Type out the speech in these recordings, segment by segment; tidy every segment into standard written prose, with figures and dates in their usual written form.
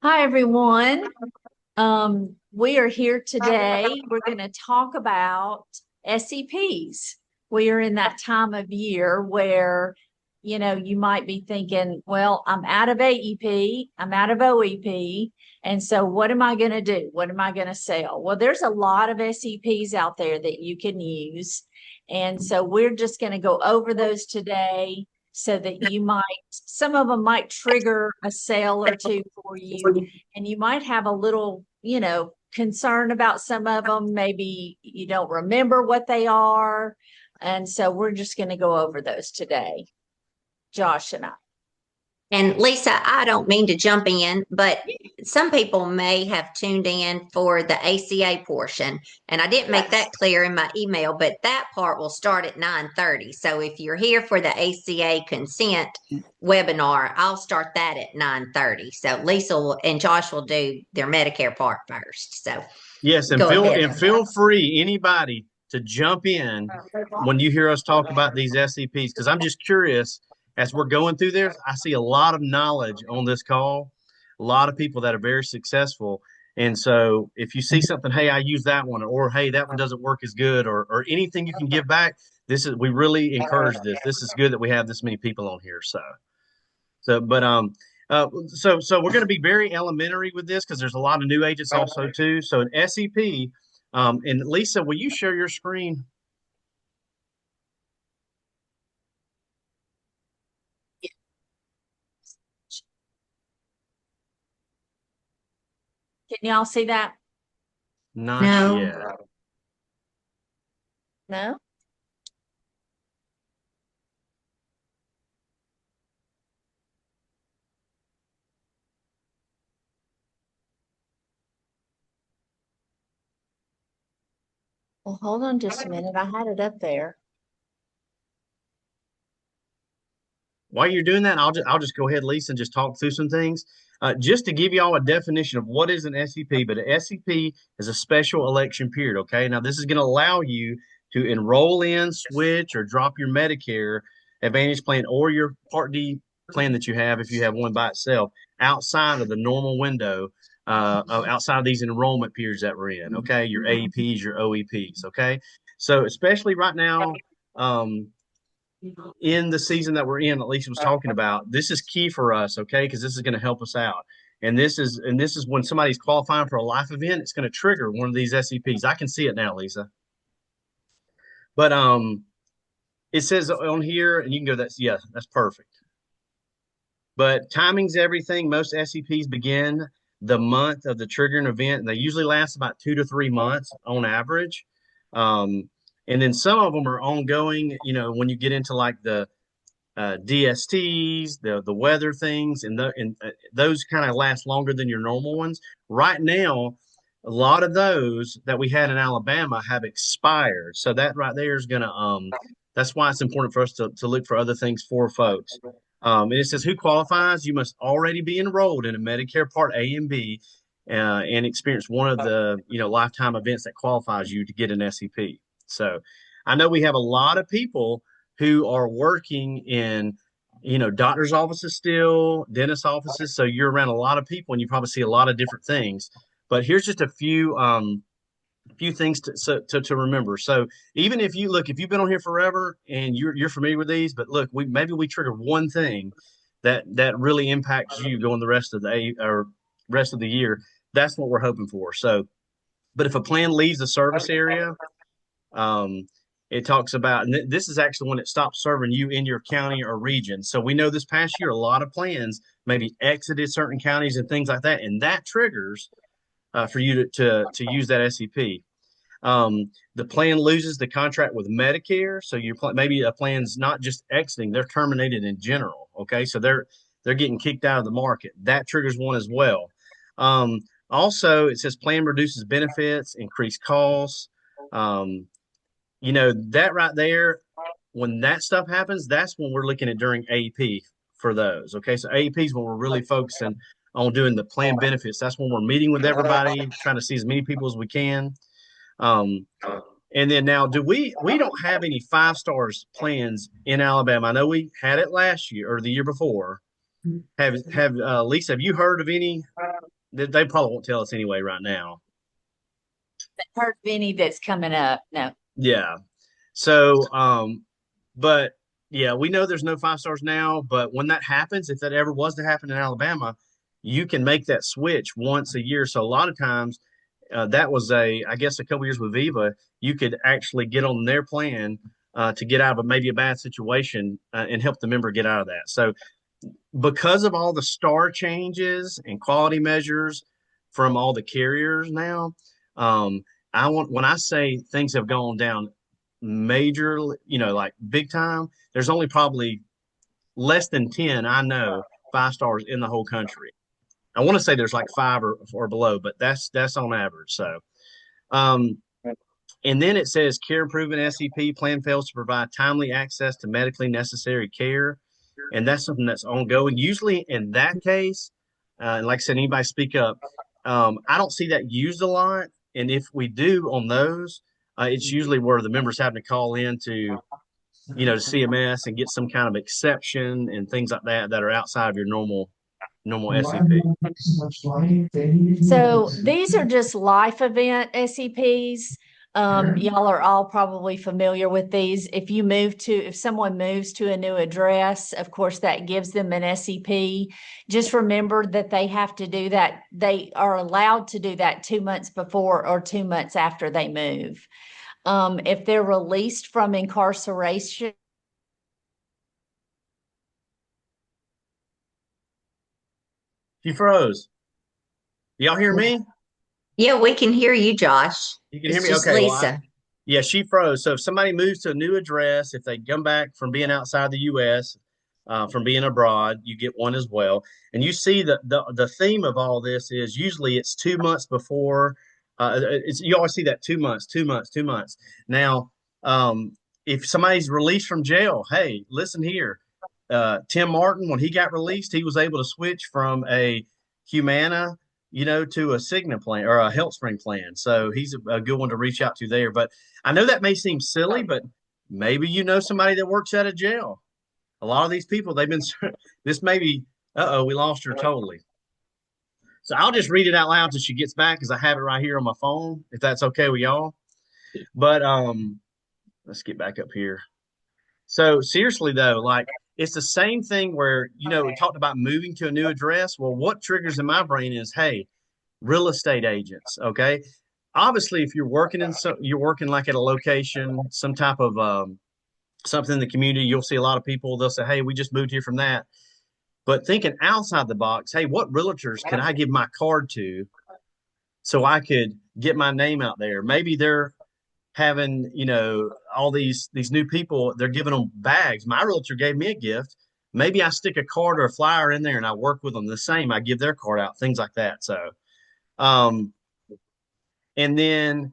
Hi, everyone. We are here today. We're going to talk about SEPs. We are in that time of year where, you might be thinking, well, I'm out of AEP, I'm out of OEP. And so what am I going to do? What am I going to sell? Well, there's a lot of SEPs out there that you can use. And so we're just going to go over those today so that some of them might trigger a sale or two for you, and you might have a little, concern about some of them. Maybe you don't remember what they are. And so we're just going to go over those today, Josh and I. And Lisa, I don't mean to jump in, but some people may have tuned in for the ACA portion, and I didn't make Yes. that clear in my email, but that part will start at 9:30. So if you're here for the ACA consent webinar, I'll start that at 9:30. So and Josh will do their Medicare part first. So Yes, and go ahead. feel free, anybody, to jump in when you hear us talk about these SCPs, because I'm just curious as we're going through this. I see a lot of knowledge on this call, a lot of people that are very successful. And so if you see something, hey, I use that one, or hey, that one doesn't work as good, or anything you can give back, we really encourage this. This is good that we have this many people on here. So we're going to be very elementary with this because there's a lot of new agents also too. So an SEP, and Lisa, will you share your screen? Can y'all see that? Not No. yet. No? Well, hold on just a minute. I had it up there. While you're doing that, I'll just go ahead, Lisa, and just talk through some things. Just to give you all a definition of what is an SEP, but an SEP is a special election period. Okay, now this is going to allow you to enroll in, switch, or drop your Medicare Advantage plan or your Part D plan that you have if you have one by itself outside of the normal window, outside of these enrollment periods that we're in. Okay, your AEPs, your OEPs. Okay, so especially right now. In the season that we're in, at least was talking about, this is key for us, okay? Because this is going to help us out. And this is when somebody's qualifying for a life event, it's going to trigger one of these SEPs. I can see it now, Lisa. But it says on here, and you can go, that's perfect. But timing's everything. Most SEPs begin the month of the triggering event, and they usually last about 2 to 3 months on average. And then some of them are ongoing, when you get into like the DSTs, the weather things, and those kind of last longer than your normal ones. Right now, a lot of those that we had in Alabama have expired. So that right there is going to that's why it's important for us to look for other things for folks. And it says who qualifies? You must already be enrolled in a Medicare Part A and B, and experience one of the lifetime events that qualifies you to get an SEP. So I know we have a lot of people who are working in doctor's offices still, dentist offices. So you're around a lot of people and you probably see a lot of different things. But here's just a few things to remember. So even if you've been on here forever and you're familiar with these, but look, maybe we trigger one thing that really impacts you going the rest of the year. That's what we're hoping for. So, but if a plan leaves the service area, um, it talks about, and this is actually when it stops serving you in your county or region. So we know this past year, a lot of plans maybe exited certain counties and things like that, and that triggers for you to use that SEP. The plan loses the contract with Medicare, so maybe a plan's not just exiting; they're terminated in general. Okay, so they're getting kicked out of the market. That triggers one as well. Um, Also, it says plan reduces benefits, increased costs. Um, that right there, when that stuff happens, that's when we're looking at during AEP for those. Okay, so AEP is when we're really focusing on doing the plan benefits. That's when we're meeting with everybody, trying to see as many people as we can. Um, and then now, do we don't have any 5 stars plans in Alabama? I know we had it last year or the year before. Have Lisa, have you heard of any They probably won't tell us anyway right now. Heard of any that's coming up? No. Yeah. So, but yeah, we know there's no 5 stars now, but when that happens, if that ever was to happen in Alabama, you can make that switch once a year. So a lot of times, that was I guess a couple years with Viva, you could actually get on their plan to get out of maybe a bad situation and help the member get out of that. So because of all the star changes and quality measures from all the carriers now, when I say things have gone down major, like big time, there's only probably less than 10 I know 5 stars in the whole country. I want to say there's like five or below, but that's on average. So, um, and then it says care improvement SEP plan fails to provide timely access to medically necessary care. And that's something that's ongoing. Usually in that case, and like I said, anybody speak up. I don't see that used a lot. And if we do on those, it's usually where the members having to call in to CMS and get some kind of exception and things like that are outside of your normal SEP. So these are just life event SEPs. Y'all are all probably familiar with these. If someone moves to a new address, of course, that gives them an SEP. Just remember that they have to do that. They are allowed to do that 2 months before or 2 months after they move. If they're released from incarceration, She froze. Y'all hear me? Yeah, we can hear you, Josh. You can hear It's me? just Okay. Well, Lisa. yeah, she froze. So if somebody moves to a new address, if they come back from being outside the U.S., from being abroad, you get one as well. And you see the theme of all this is usually it's 2 months before. You always see that 2 months, 2 months, 2 months. Now, if somebody's released from jail, hey, listen here. Tim Martin, when he got released, he was able to switch from a Humana, to a Cigna plan or a HealthSpring plan. So he's a good one to reach out to there. But I know that may seem silly, but maybe you know somebody that works out of jail. A lot of these people, they've been, this may be, we lost her totally. So I'll just read it out loud till she gets back because I have it right here on my phone, if that's okay with y'all. But let's get back up here. So seriously though, like it's the same thing where, we talked about moving to a new address. Well, what triggers in my brain is, hey, real estate agents, okay? Obviously, if you're working like at a location, some type of something in the community, you'll see a lot of people, they'll say, hey, we just moved here from that. But thinking outside the box, hey, what realtors can I give my card to so I could get my name out there? Maybe they're having, all these new people, they're giving them bags. My realtor gave me a gift. Maybe I stick a card or a flyer in there and I work with them the same. I give their card out, things like that. So, um, and then,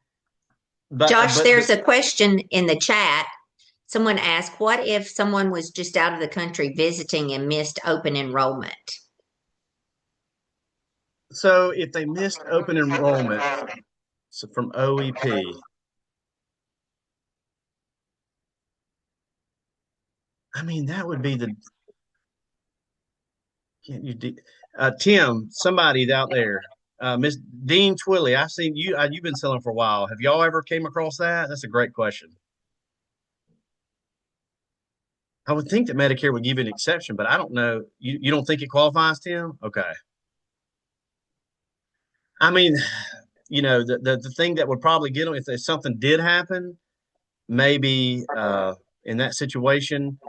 Josh, there's a question in the chat. Someone asked, what if someone was just out of the country visiting and missed open enrollment? so if they missed open enrollment, so from OEP, I mean, that would be can't you, Tim, somebody out there, Miss Dean Twilly, I've seen you, you've been selling for a while. Have y'all ever came across that? That's a great question. I would think that Medicare would give you an exception, but I don't know. You don't think it qualifies, Tim? Okay. I mean, the thing that would probably get them if something did happen, maybe in that situation,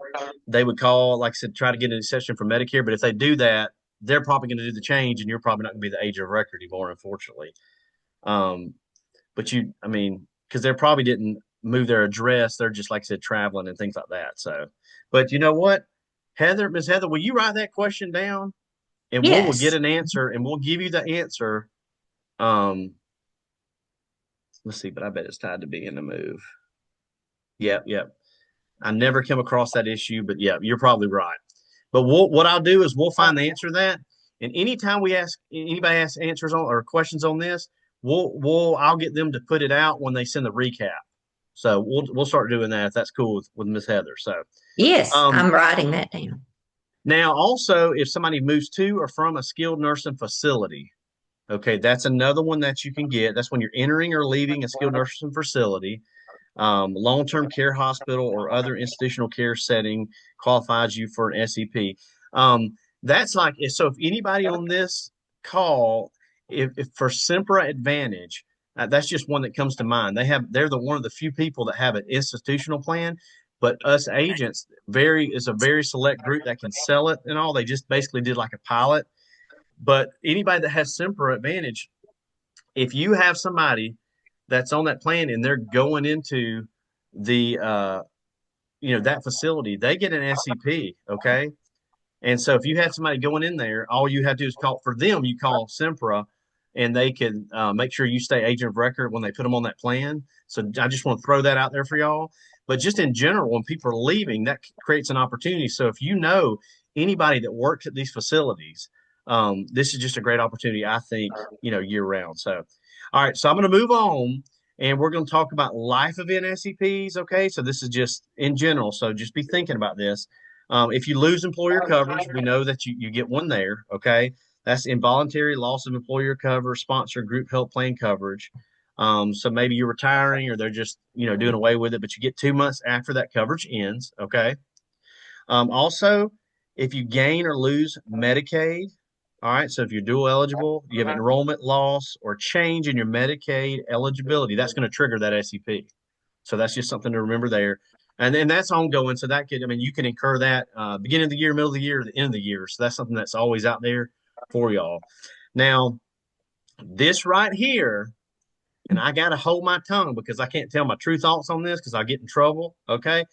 they would call, like I said, try to get an exception for Medicare. But if they do that, they're probably going to do the change, and you're probably not going to be the age of record anymore, unfortunately. Um, but I mean, because they probably didn't move their address, they're just like I said, traveling and things like that. So, but you know what, Miss Heather, will you write that question down, and we'll get Yes. an answer, and we'll give you the answer. Um, let's see, but I bet it's tied to being a move. Yep, yep. I never come across that issue, but yeah, you're probably right. But what I'll do is we'll find the answer to that. And anytime anybody asks answers on or questions on this, I'll get them to put it out when they send the recap. So we'll start doing that if that's cool with Miss Heather. So Yes, I'm writing that down. now also if somebody moves to or from a skilled nursing facility, Okay, that's another one that you can get. That's when you're entering or leaving a skilled nursing facility. Long-term care hospital or other institutional care setting qualifies you for an SEP. That's like so. If anybody on this call, if for Sempra Advantage, that's just one that comes to mind. They're one of the few people that have an institutional plan, but us agents is a very select group that can sell it and all. They just basically did like a pilot. But anybody that has Sempra Advantage, if you have somebody that's on that plan and they're going into the that facility, they get an SCP, okay? And so if you have somebody going in there, all you have to do is call for them. You call Sempra, and they can make sure you stay agent of record when they put them on that plan. So I just want to throw that out there for y'all. But just in general, when people are leaving, that creates an opportunity. So if you know anybody that works at these facilities, this is just a great opportunity, I think, year round. So, all right, so I'm going to move on and we're going to talk about life event SEPs. Okay, so this is just in general. So just be thinking about this. If you lose employer coverage, we know that you get one there. Okay, that's involuntary loss of employer cover, sponsor group health plan coverage. So maybe you're retiring or they're just doing away with it, but you get 2 months after that coverage ends. Okay. Also, if you gain or lose Medicaid, all right, so if you're dual eligible, you have enrollment loss or change in your Medicaid eligibility, that's going to trigger that SEP. So that's just something to remember there. And then that's ongoing. So that could, I mean, you can incur that beginning of the year, middle of the year, the end of the year. So that's something that's always out there for y'all. Now, this right here, and I got to hold my tongue because I can't tell my true thoughts on this because I'll get in trouble. Okay.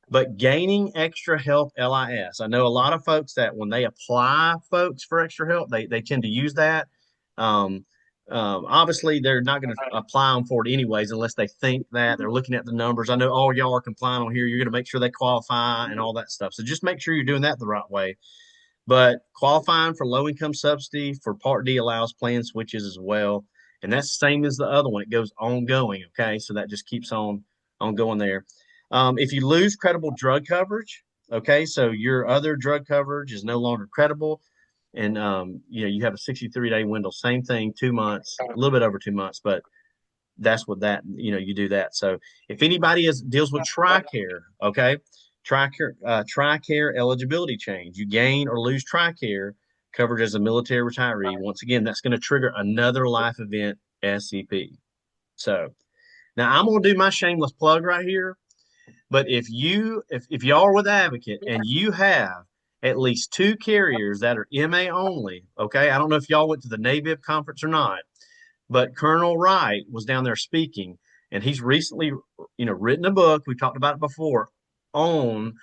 But gaining extra help LIS. I know a lot of folks that when they apply folks for extra help, they tend to use that. Um, Obviously, they're not going to apply them for it anyways unless they think that they're looking at the numbers. I know all y'all are compliant on here. You're going to make sure they qualify and all that stuff. So just make sure you're doing that the right way. But qualifying for low income subsidy for Part D allows plan switches as well. And that's the same as the other one. It goes ongoing. Okay. So that just keeps on going there. If you lose credible drug coverage, okay, so your other drug coverage is no longer credible, and you have a 63-day window. Same thing, 2 months, a little bit over 2 months, but that's what that you do that. So if anybody deals with TRICARE, okay, TRICARE eligibility change, you gain or lose TRICARE coverage as a military retiree. Once again, that's going to trigger another life event SCP. So now I'm going to do my shameless plug right here. But if y'all are with Advocate and you have at least two carriers that are MA only, okay, I don't know if y'all went to the NABIB conference or not, but Colonel Wright was down there speaking, and he's recently, written a book. We talked about it before on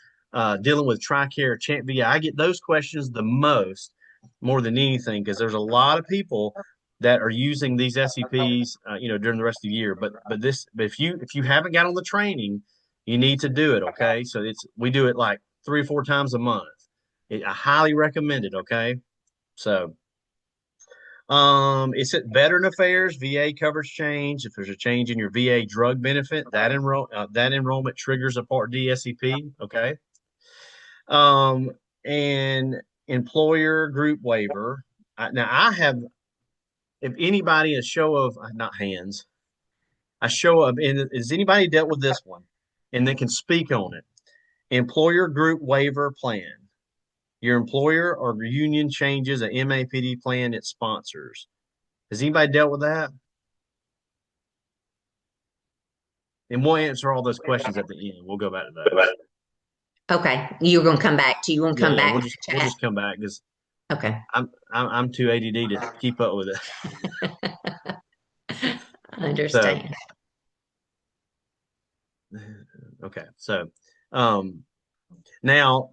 dealing with TRICARE, Chant VA. I get those questions the most, more than anything, because there's a lot of people that are using these SEPs, during the rest of the year. But if you haven't got on the training, you need to do it. Okay, so we do it like 3 or 4 times a month. I highly recommend it. Okay, so. It's at Veteran Affairs, VA coverage change. If there's a change in your VA drug benefit, that enrollment triggers a Part D SEP. Okay. And employer group waiver. Now I have, if anybody, a show of not hands, a show of, and has anybody dealt with this one, and they can speak on it? Employer group waiver plan. Your employer or union changes a MAPD plan it sponsors. Has anybody dealt with that? And we'll answer all those questions at the end. We'll go back to that. Okay, you're gonna come back to you want to come Yeah, back we'll to just chat. come back because Okay. I'm too ADD to keep up with it. I So understand. okay, so now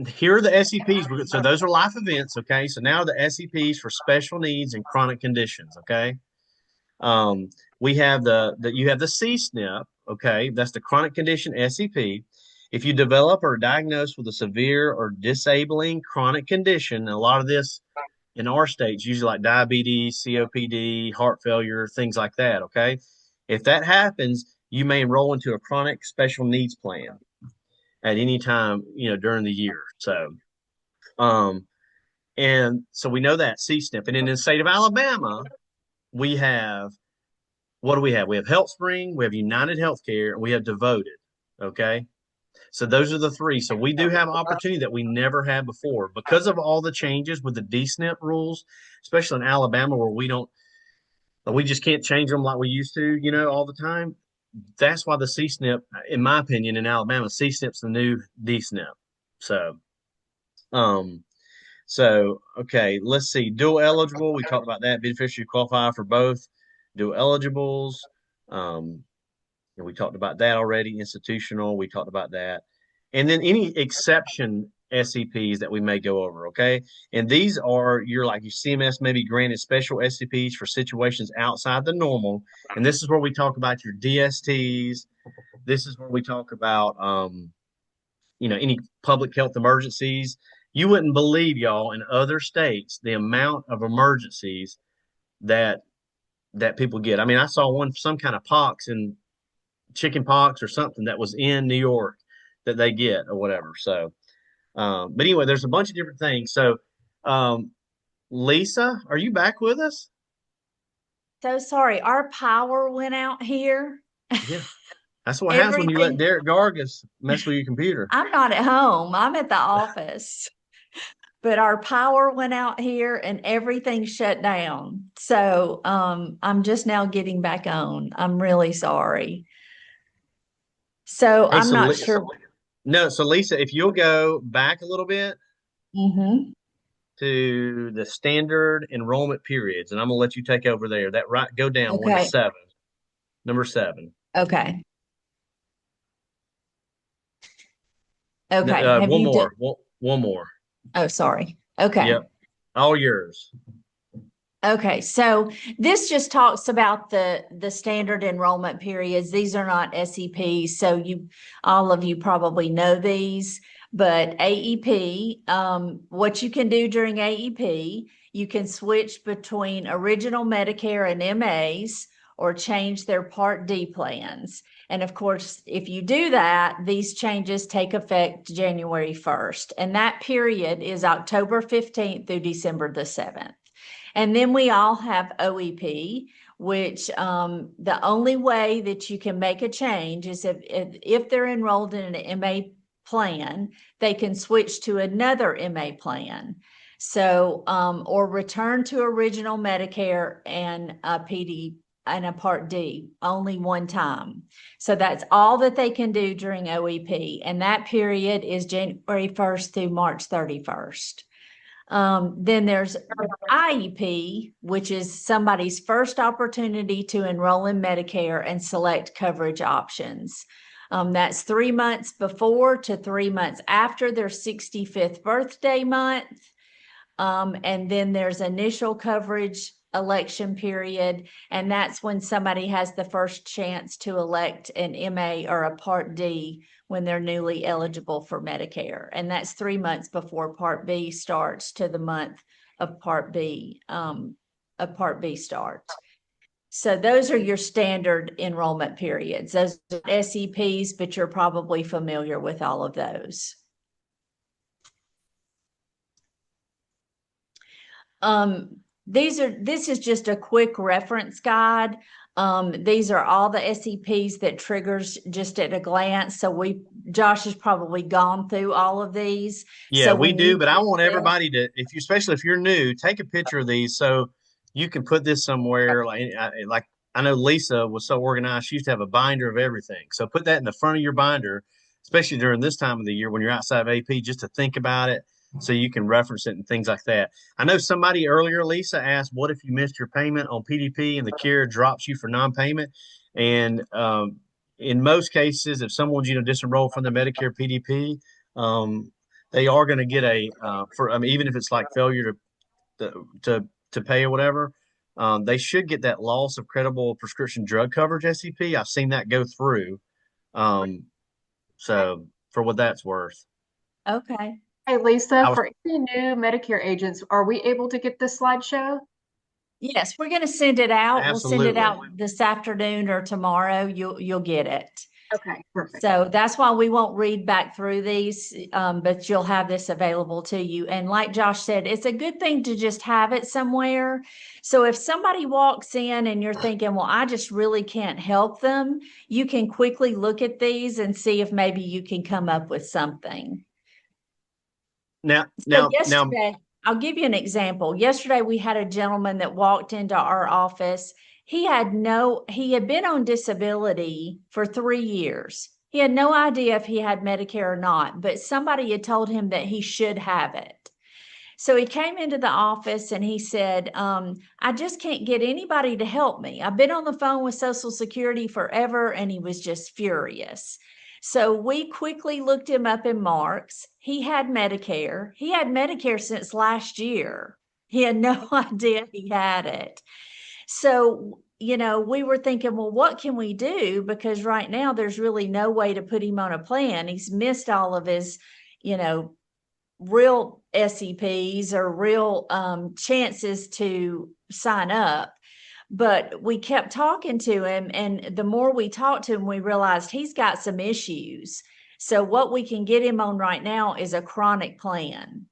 here are the SEPs. So those are life events. Okay, so now the SEPs for special needs and chronic conditions. Okay, we have you have the CSNP. Okay, that's the chronic condition SEP. If you develop or are diagnosed with a severe or disabling chronic condition, and a lot of this in our states, usually like diabetes, COPD, heart failure, things like that. Okay. If that happens, you may enroll into a chronic special needs plan at any time, during the year. So, um, And so we know that C-SNP. And in the state of Alabama, we have, what do we have? We have HealthSpring, we have United Healthcare, and we have Devoted. Okay. So those are the three. So we do have opportunity that we never had before because of all the changes with the D-SNP rules, especially in Alabama where we just can't change them like we used to, all the time. That's why the C-SNP, in my opinion, in Alabama, C-SNP's the new D-SNP. So, um, okay, let's see. Dual eligible, we talked about that. Beneficiary qualify for both dual eligibles. And we talked about that already. Institutional, we talked about that. And then any exception SEPs that we may go over, okay? And these are your CMS maybe granted special SEPs for situations outside the normal. And this is where we talk about your DSTs. This is where we talk about any public health emergencies. You wouldn't believe, y'all, in other states the amount of emergencies that people get. I mean, I saw some kind of pox and chicken pox or something that was in New York that they get or whatever. So, but anyway, there's a bunch of different things. So, Lisa, are you back with us? So sorry, our power went out here. Yeah. That's what happens when you let Derek Gargas mess with your computer. I'm not at home. I'm at the office. But our power went out here and everything shut down. So I'm just now getting back on. I'm really sorry. So I'm not sure. No, so Lisa, if you'll go back a little bit Mm-hmm. to the standard enrollment periods, and I'm gonna let you take over there. Go down Okay. 1 to 7. Number 7. Okay. Okay. No, one more. Oh, sorry. Okay. Yep. All yours. Okay, so this just talks about the standard enrollment periods. These are not SEPs, so all of you probably know these. But AEP, what you can do during AEP, you can switch between original Medicare and MAs or change their Part D plans. And of course, if you do that, these changes take effect January 1st. And that period is October 15th through December the 7th. And then we all have OEP, which the only way that you can make a change is if they're enrolled in an MA plan, they can switch to another MA plan. So, or return to original Medicare and a PD and a Part D only one time. So that's all that they can do during OEP. And that period is January 1st through March 31st. Then there's IEP, which is somebody's first opportunity to enroll in Medicare and select coverage options. That's 3 months before to 3 months after their 65th birthday month. And then there's initial coverage election period, and that's when somebody has the first chance to elect an MA or a Part D when they're newly eligible for Medicare. And that's 3 months before Part B starts to the month of Part B starts. So those are your standard enrollment periods. Those are SEPs, but you're probably familiar with all of those. This is just a quick reference guide. These are all the SEPs that triggers just at a glance. So Josh has probably gone through all of these. Yeah, so we do, but I want everybody to, especially if you're new, take a picture of these so you can put this somewhere. Like I know Lisa was so organized; she used to have a binder of everything. So put that in the front of your binder, especially during this time of the year when you're outside of AP, just to think about it, so you can reference it and things like that. I know somebody earlier, Lisa, asked, "What if you missed your payment on PDP and the carrier drops you for non-payment?" And in most cases, if someone's disenrolled from the Medicare PDP, they are going to get even if it's like failure to pay or whatever, they should get that loss of credible prescription drug coverage SEP. I've seen that go through. So for what that's worth. Okay. Hey, Lisa, for any new Medicare agents, are we able to get this slideshow? Yes, we're going to send it out. Absolutely. We'll send it out this afternoon or tomorrow. You'll get it. Okay, perfect. So that's why we won't read back through these, but you'll have this available to you. And like Josh said, it's a good thing to just have it somewhere. So if somebody walks in and you're thinking, well, I just really can't help them, you can quickly look at these and see if maybe you can come up with something. Now, So yesterday, I'll give you an example. Yesterday, we had a gentleman that walked into our office. He had been on disability for 3 years. He had no idea if he had Medicare or not, but somebody had told him that he should have it. So he came into the office and he said, I just can't get anybody to help me. I've been on the phone with Social Security forever, and he was just furious. So we quickly looked him up in Marks. He had Medicare. He had Medicare since last year. He had no idea he had it. So, we were thinking, well, what can we do? Because right now there's really no way to put him on a plan. He's missed all of his, real SEPs or real chances to sign up. But we kept talking to him, and the more we talked to him, we realized he's got some issues. So what we can get him on right now is a chronic plan.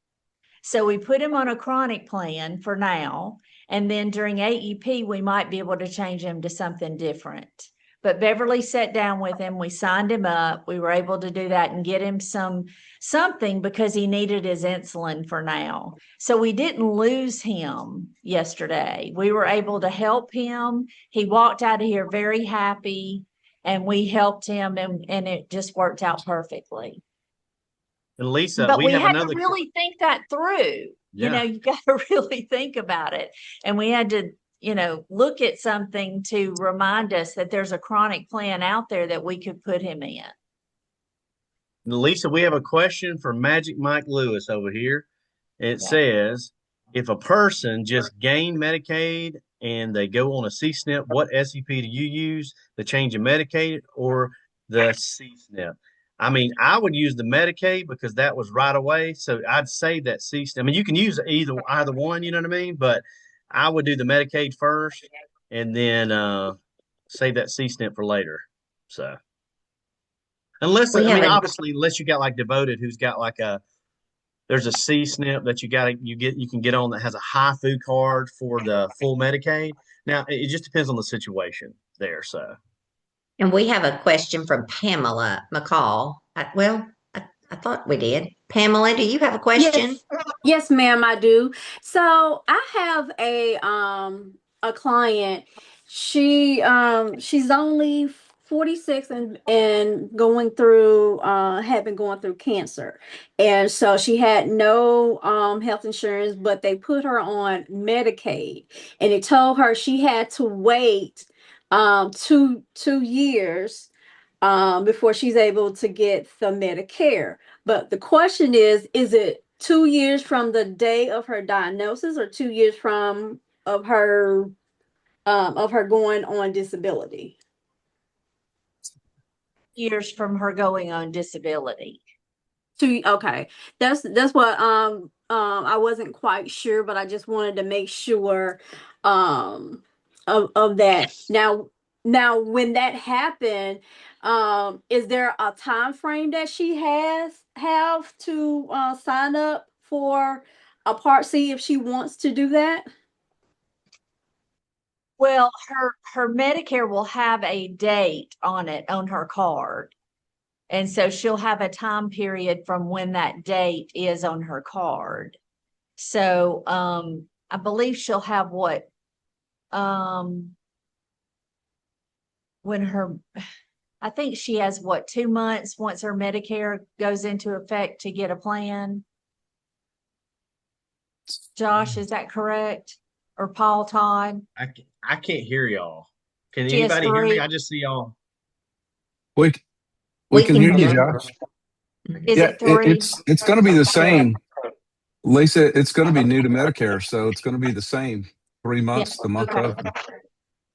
So we put him on a chronic plan for now, and then during AEP, we might be able to change him to something different. But Beverly sat down with him. We signed him up. We were able to do that and get him something because he needed his insulin for now. So we didn't lose him yesterday. We were able to help him. He walked out of here very happy, and we helped him, and it just worked out perfectly. and Lisa, But we we have had another. to really think that through. Yeah. You got to really think about it. And we had to, look at something to remind us that there's a chronic plan out there that we could put him in. Lisa, we have a question from Magic Mike Lewis over here. It Yeah. says, if a person just gained Medicaid and they go on a C-SNP, what SEP do you use? The change in Medicaid or the C-SNP? I mean, I would use the Medicaid because that was right away. So I'd save that C-SNP. I mean, you can use either one, you know what I mean? But I would do the Medicaid first and then save that C-SNP for later. So unless, We I have mean, a obviously, unless you got like Devoted, who's got like there's a C-SNP that you can get on that has a high food card for the full Medicaid. Now it just depends on the situation there. So and we have a question from Pamela McCall. I thought we did. Pamela, do you have a question? Yes, ma'am, I do. So I have a client. She's only 46 and going through had been going through cancer. And so she had no health insurance, but they put her on Medicaid, and it told her she had to wait two years before she's able to get the Medicare. But the question is it 2 years from the day of her diagnosis or 2 years from of her going on disability? Years from her going on disability. Okay. That's what I wasn't quite sure, but I just wanted to make sure of that. Now when that happened, is there a time frame that she have to sign up for a Part C if she wants to do that? Well, her Medicare will have a date on it on her card. And so she'll have a time period from when that date is on her card. So I believe she'll have what when I think she has 2 months once her Medicare goes into effect to get a plan. Josh, is that correct? Or Paul, Todd? I can't hear y'all. Can She has anybody hear me? 3. I just see y'all. We We can hear you, Josh. Is Yeah, it 3? it's going to be the same. Lisa, it's going to be new to Medicare, so it's going to be the same. 3 months, the month Okay. of.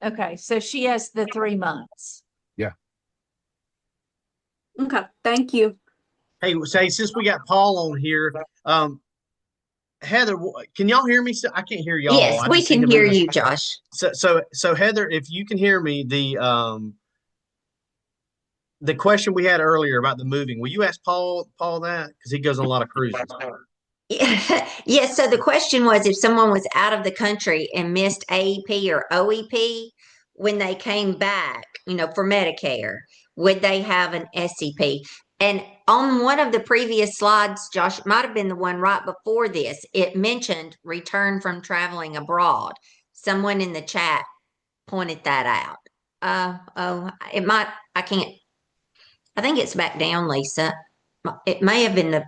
Okay, so she has the 3 months. Yeah. Okay, thank you. Hey, since we got Paul on here, Heather, can y'all hear me? I can't hear y'all. Yes, we can hear you, Josh. So Heather, if you can hear me, the question we had earlier about the moving, will you ask Paul that? Because he goes on a lot of cruises. Yes, so the question was if someone was out of the country and missed AEP or OEP when they came back, for Medicare, would they have an SEP? And on one of the previous slides, Josh, it might have been the one right before this, it mentioned return from traveling abroad. Someone in the chat pointed that out. I can't, I think it's back down, Lisa. It may have been the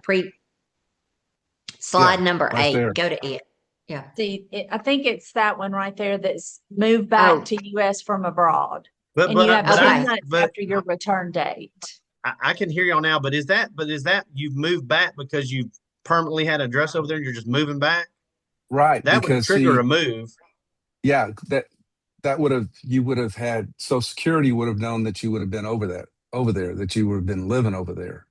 slide number right 8. there. Go to it. Yeah. See, I think it's that one right there that's moved back to US from abroad. But And you have 2 I- months after your return date. I can hear y'all now. But is that you've moved back because you've permanently had an address over there and you're just moving back? Right. That would Because trigger see, a move. yeah, you would have had Social Security would have known that you would have been over there, that you would have been living over there.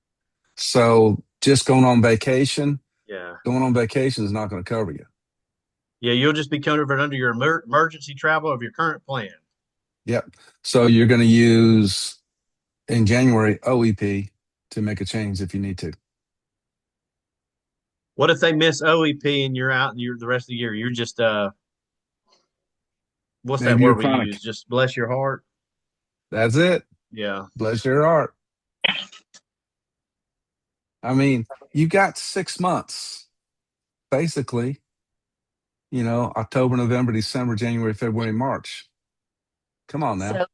So just going on vacation Yeah. is not going to cover you. Yeah, you'll just be covered under your emergency travel of your current plan. Yep. So you're going to use in January OEP to make a change if you need to. What if they miss OEP and you're out and you're the rest of the year? You're just what's that Maybe you're word we chronic. use? Just bless your heart. That's it. Yeah. Bless your heart. I mean, you got 6 months, basically, October, November, December, January, February, March. Come on now. So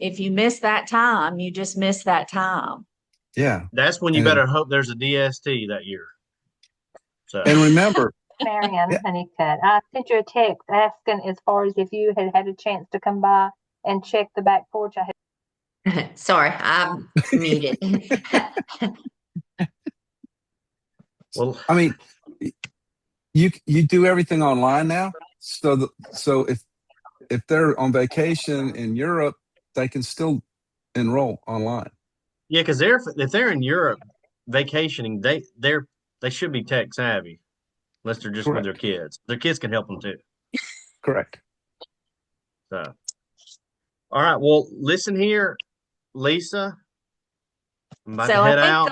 if you miss that time, you just miss that time. Yeah. That's when you And- better hope there's a DST that year. So And remember, Marianne, Yeah. Honeycutt, I sent you a text asking as far as if you had a chance to come by and check the back porch. I had Sorry, I'm muted. well, I mean, you do everything online now. So if they're on vacation in Europe, they can still enroll online. yeah, because if they're in Europe vacationing, they should be tech savvy, unless they're just with their Correct. kids. Their kids can help them too. Correct. So, all right. Well, listen here, Lisa. I'm about So to I head think out.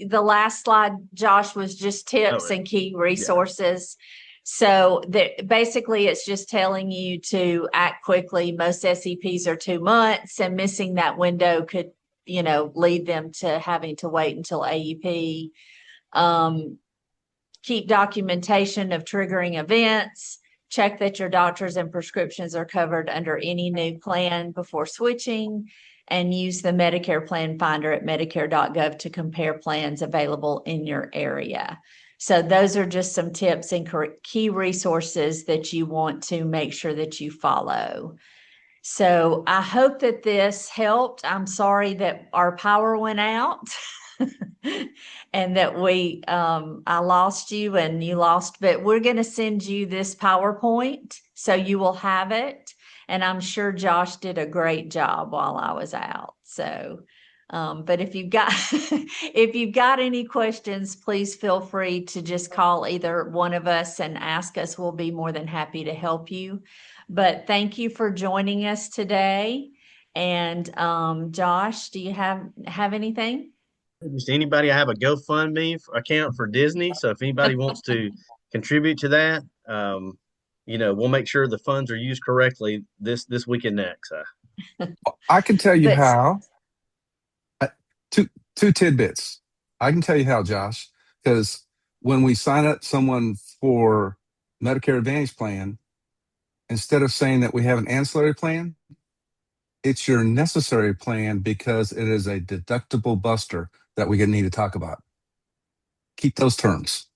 the last slide, Josh, was just tips Oh, and key resources. So basically it's just telling you to act quickly. Most SEPs are 2 months, and missing that window could, lead them to having to wait until AEP. Keep documentation of triggering events. Check that your doctors and prescriptions are covered under any new plan before switching, and use the Medicare Plan Finder at medicare.gov to compare plans available in your area. So those are just some tips and key resources that you want to make sure that you follow. So I hope that this helped. I'm sorry that our power went out and that I lost you and you lost, but we're going to send you this PowerPoint so you will have it. And I'm sure Josh did a great job while I was out. So, but if you've got, if you've got any questions, please feel free to just call either one of us and ask us. We'll be more than happy to help you. But thank you for joining us today. And Josh, do you have anything? Just anybody, I have a GoFundMe account for Disney. So if anybody wants to contribute to that, we'll make sure the funds are used correctly this week and next. I can tell you But- how. Two tidbits. I can tell you how, Josh, because when we sign up someone for Medicare Advantage plan, instead of saying that we have an ancillary plan, it's your necessary plan because it is a deductible buster that we need to talk about. Keep those terms.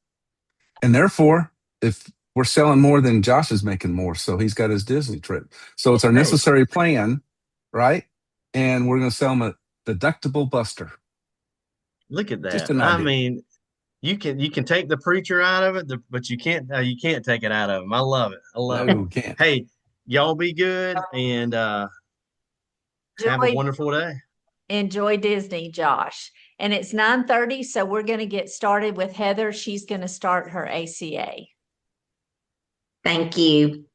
And therefore, if we're selling more than Josh is making more, so he's got his Disney trip. So it's our necessary plan, right? And we're going to sell him a deductible buster. Look at Just that. an I idea. mean, you can take the preacher out of it, but you can't take it out of him. I love it. I love it. No, can't. Hey, y'all be good and have a wonderful day. Enjoy Disney, Josh. And it's 9:30, so we're going to get started with Heather. She's going to start her ACA. Thank you.